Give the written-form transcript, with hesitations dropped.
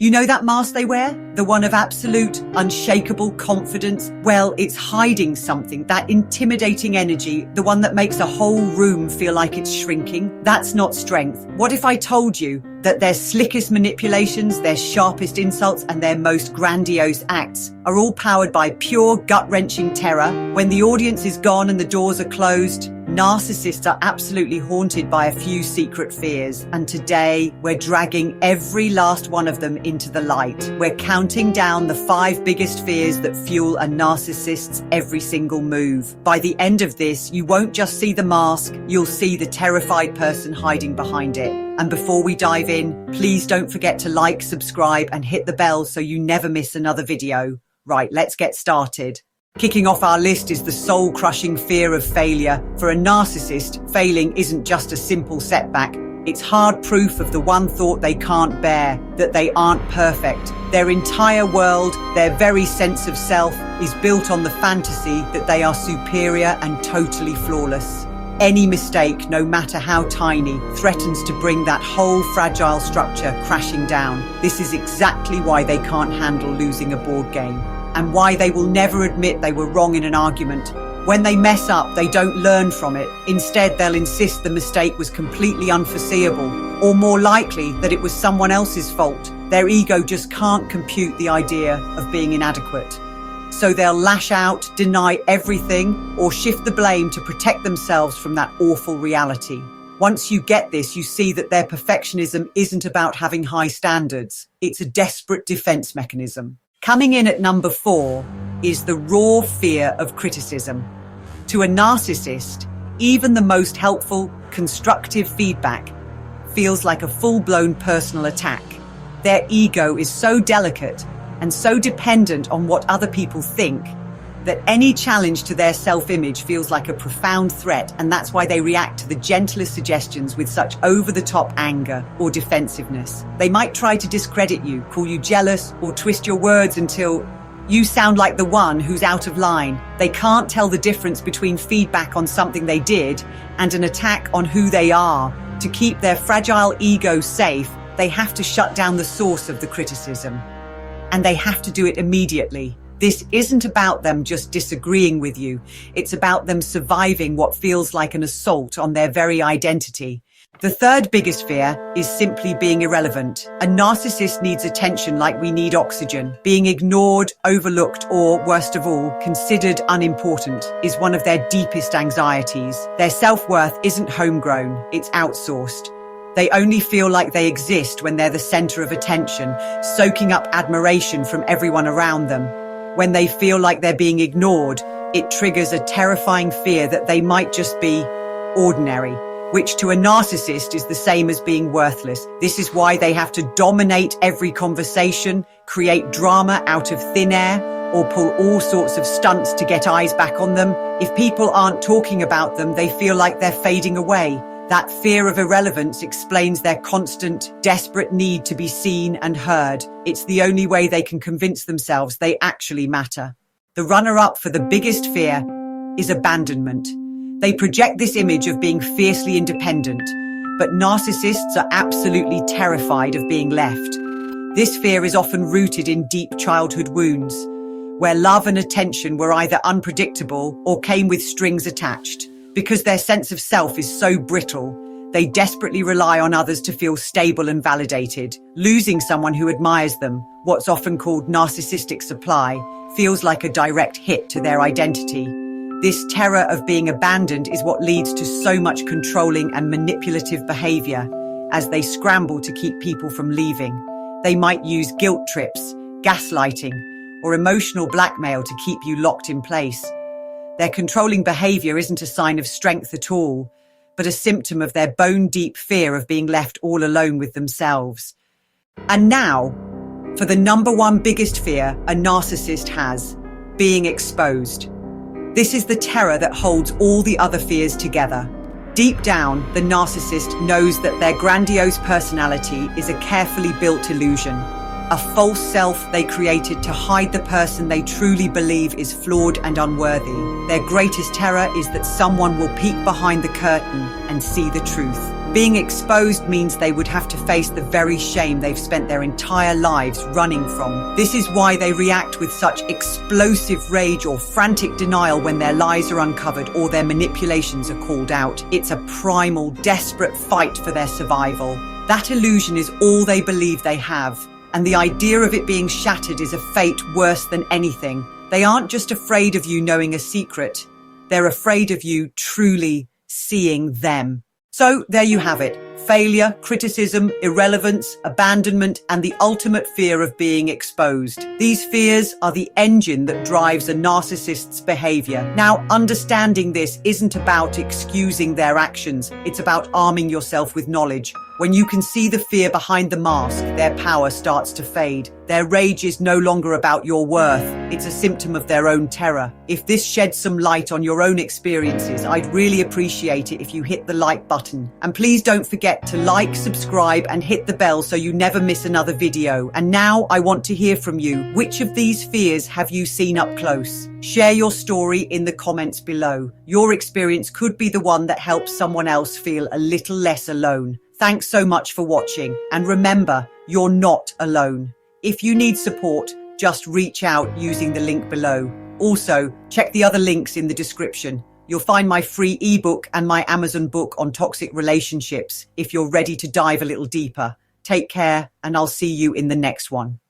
You know that mask they wear? The one of absolute, unshakable confidence? Well, it's hiding something, that intimidating energy, the one that makes a whole room feel like it's shrinking. That's not strength. What if I told you that their slickest manipulations, their sharpest insults, and their most grandiose acts are all powered by pure gut-wrenching terror? When the audience is gone and the doors are closed, narcissists are absolutely haunted by a few secret fears. And today, we're dragging every last one of them into the light. We're counting down the 5 biggest fears that fuel a narcissist's every single move. By the end of this, you won't just see the mask, you'll see the terrified person hiding behind it. And before we dive in, please don't forget to like, subscribe, and hit the bell so you never miss another video. Right, let's get started. Kicking off our list is the soul-crushing fear of failure. For a narcissist, failing isn't just a simple setback. It's hard proof of the one thought they can't bear, that they aren't perfect. Their entire world, their very sense of self, is built on the fantasy that they are superior and totally flawless. Any mistake, no matter how tiny, threatens to bring that whole fragile structure crashing down. This is exactly why they can't handle losing a board game, and why they will never admit they were wrong in an argument. When they mess up, they don't learn from it. Instead, they'll insist the mistake was completely unforeseeable, or more likely that it was someone else's fault. Their ego just can't compute the idea of being inadequate. So they'll lash out, deny everything, or shift the blame to protect themselves from that awful reality. Once you get this, you see that their perfectionism isn't about having high standards. It's a desperate defense mechanism. Coming in at number 4 is the raw fear of criticism. To a narcissist, even the most helpful, constructive feedback feels like a full-blown personal attack. Their ego is so delicate and so dependent on what other people think that any challenge to their self-image feels like a profound threat, and that's why they react to the gentlest suggestions with such over-the-top anger or defensiveness. They might try to discredit you, call you jealous, or twist your words until you sound like the one who's out of line. They can't tell the difference between feedback on something they did and an attack on who they are. To keep their fragile ego safe, they have to shut down the source of the criticism. And they have to do it immediately. This isn't about them just disagreeing with you. It's about them surviving what feels like an assault on their very identity. The third biggest fear is simply being irrelevant. A narcissist needs attention like we need oxygen. Being ignored, overlooked, or, worst of all, considered unimportant is one of their deepest anxieties. Their self-worth isn't homegrown, it's outsourced. They only feel like they exist when they're the center of attention, soaking up admiration from everyone around them. When they feel like they're being ignored, it triggers a terrifying fear that they might just be ordinary, which to a narcissist is the same as being worthless. This is why they have to dominate every conversation, create drama out of thin air, or pull all sorts of stunts to get eyes back on them. If people aren't talking about them, they feel like they're fading away. That fear of irrelevance explains their constant, desperate need to be seen and heard. It's the only way they can convince themselves they actually matter. The runner-up for the biggest fear is abandonment. They project this image of being fiercely independent, but narcissists are absolutely terrified of being left. This fear is often rooted in deep childhood wounds, where love and attention were either unpredictable or came with strings attached. Because their sense of self is so brittle, they desperately rely on others to feel stable and validated. Losing someone who admires them, what's often called narcissistic supply, feels like a direct hit to their identity. This terror of being abandoned is what leads to so much controlling and manipulative behaviour as they scramble to keep people from leaving. They might use guilt trips, gaslighting, or emotional blackmail to keep you locked in place. Their controlling behaviour isn't a sign of strength at all, but a symptom of their bone-deep fear of being left all alone with themselves. And now, for the number 1 biggest fear a narcissist has, being exposed. This is the terror that holds all the other fears together. Deep down, the narcissist knows that their grandiose personality is a carefully built illusion, a false self they created to hide the person they truly believe is flawed and unworthy. Their greatest terror is that someone will peek behind the curtain and see the truth. Being exposed means they would have to face the very shame they've spent their entire lives running from. This is why they react with such explosive rage or frantic denial when their lies are uncovered or their manipulations are called out. It's a primal, desperate fight for their survival. That illusion is all they believe they have, and the idea of it being shattered is a fate worse than anything. They aren't just afraid of you knowing a secret, they're afraid of you truly seeing them. So there you have it. Failure, criticism, irrelevance, abandonment, and the ultimate fear of being exposed. These fears are the engine that drives a narcissist's behaviour. Now, understanding this isn't about excusing their actions. It's about arming yourself with knowledge. When you can see the fear behind the mask, their power starts to fade. Their rage is no longer about your worth. It's a symptom of their own terror. If this sheds some light on your own experiences, I'd really appreciate it if you hit the like button. And please don't forget to like, subscribe, and hit the bell so you never miss another video. And now I want to hear from you. Which of these fears have you seen up close? Share your story in the comments below. Your experience could be the one that helps someone else feel a little less alone. Thanks so much for watching, and remember, you're not alone. If you need support, just reach out using the link below. Also, check the other links in the description. You'll find my free ebook and my Amazon book on toxic relationships if you're ready to dive a little deeper. Take care, and I'll see you in the next one.